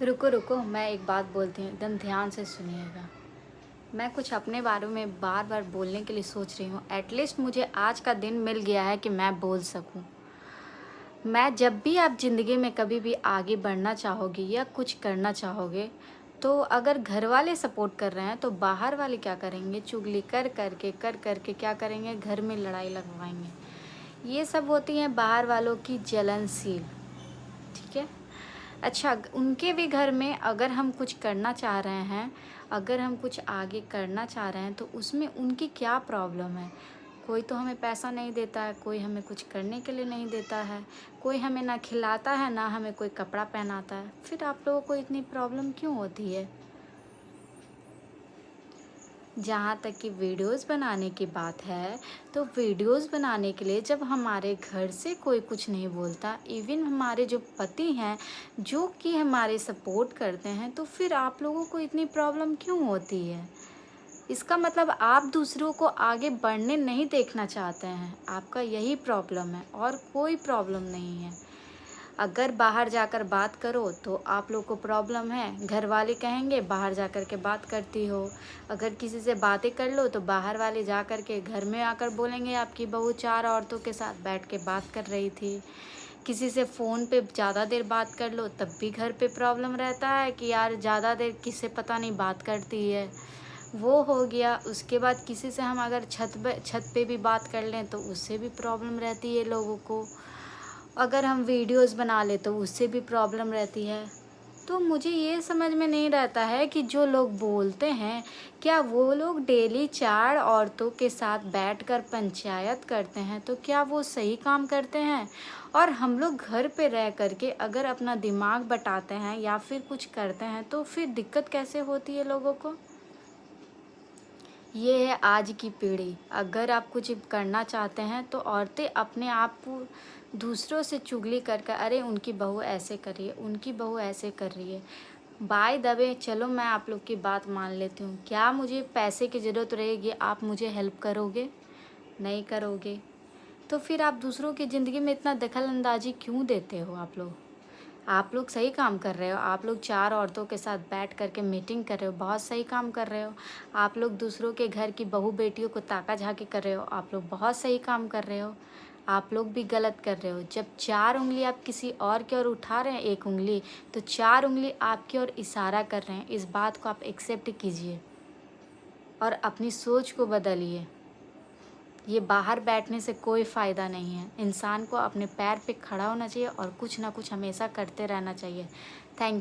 रुको रुको, मैं एक बात बोलती हूँ, एकदम ध्यान से सुनिएगा। मैं कुछ अपने बारे में बार बार बोलने के लिए सोच रही हूँ। एटलीस्ट मुझे आज का दिन मिल गया है कि मैं बोल सकूँ। मैं जब भी आप ज़िंदगी में कभी भी आगे बढ़ना चाहोगे या कुछ करना चाहोगे, तो अगर घर वाले सपोर्ट कर रहे हैं तो बाहर वाले क्या करेंगे? चुगली कर करके क्या करेंगे? घर में लड़ाई लगवाएंगे। ये सब होती हैं बाहर वालों की जलनशील। ठीक है। अच्छा, उनके भी घर में अगर हम कुछ करना चाह रहे हैं, अगर हम कुछ आगे करना चाह रहे हैं, तो उसमें उनकी क्या प्रॉब्लम है? कोई तो हमें पैसा नहीं देता है, कोई हमें कुछ करने के लिए नहीं देता है, कोई हमें ना खिलाता है, ना हमें कोई कपड़ा पहनाता है। फिर आप लोगों को इतनी प्रॉब्लम क्यों होती है? जहाँ तक कि वीडियोज़ बनाने की बात है, तो वीडियोज़ बनाने के लिए जब हमारे घर से कोई कुछ नहीं बोलता, इवन हमारे जो पति हैं, जो कि हमारे सपोर्ट करते हैं, तो फिर आप लोगों को इतनी प्रॉब्लम क्यों होती है? इसका मतलब आप दूसरों को आगे बढ़ने नहीं देखना चाहते हैं, आपका यही प्रॉब्लम है और कोई प्रॉब्लम नहीं है। अगर बाहर जाकर बात करो तो आप लोग को प्रॉब्लम है, घर वाले कहेंगे बाहर जाकर के बात करती हो। अगर किसी से बातें कर लो तो बाहर वाले जा कर के घर में आकर बोलेंगे आपकी बहू 4 औरतों के साथ बैठ के बात कर रही थी। किसी से फ़ोन पे ज़्यादा देर बात कर लो तब भी घर पे प्रॉब्लम रहता है कि यार ज़्यादा देर किससे पता नहीं बात करती है। वो हो गया, उसके बाद किसी से हम अगर छत पे भी बात कर लें तो उससे भी प्रॉब्लम रहती है लोगों को। अगर हम वीडियोज़ बना लें तो उससे भी प्रॉब्लम रहती है। तो मुझे ये समझ में नहीं रहता है कि जो लोग बोलते हैं, क्या वो लोग डेली 4 औरतों के साथ बैठकर पंचायत करते हैं, तो क्या वो सही काम करते हैं? और हम लोग घर पे रह कर के अगर अपना दिमाग बटाते हैं या फिर कुछ करते हैं, तो फिर दिक्कत कैसे होती है लोगों को? ये है आज की पीढ़ी। अगर आप कुछ करना चाहते हैं तो औरतें अपने आप को दूसरों से चुगली कर कर, अरे उनकी बहू ऐसे कर रही है, उनकी बहू ऐसे कर रही है। बाय द वे चलो मैं आप लोग की बात मान लेती हूँ। क्या मुझे पैसे की ज़रूरत रहेगी, आप मुझे हेल्प करोगे? नहीं करोगे। तो फिर आप दूसरों की ज़िंदगी में इतना दखल अंदाज़ी क्यों देते हो आप लोग? आप लोग सही काम कर रहे हो, आप लोग 4 औरतों के साथ बैठ कर के मीटिंग कर रहे हो, बहुत सही काम कर रहे हो। आप लोग दूसरों के घर की बहू-बेटियों को ताका-झाकी कर रहे हो, आप लोग बहुत सही काम कर रहे हो। आप लोग भी गलत कर रहे हो। जब 4 उँगली आप किसी और की ओर उठा रहे हैं 1 उँगली, तो 4 उँगली आपकी ओर इशारा कर रहे हैं। इस बात को आप एक्सेप्ट कीजिए और अपनी सोच को बदलिए। ये बाहर बैठने से कोई फ़ायदा नहीं है। इंसान को अपने पैर पे खड़ा होना चाहिए और कुछ ना कुछ हमेशा करते रहना चाहिए। थैंक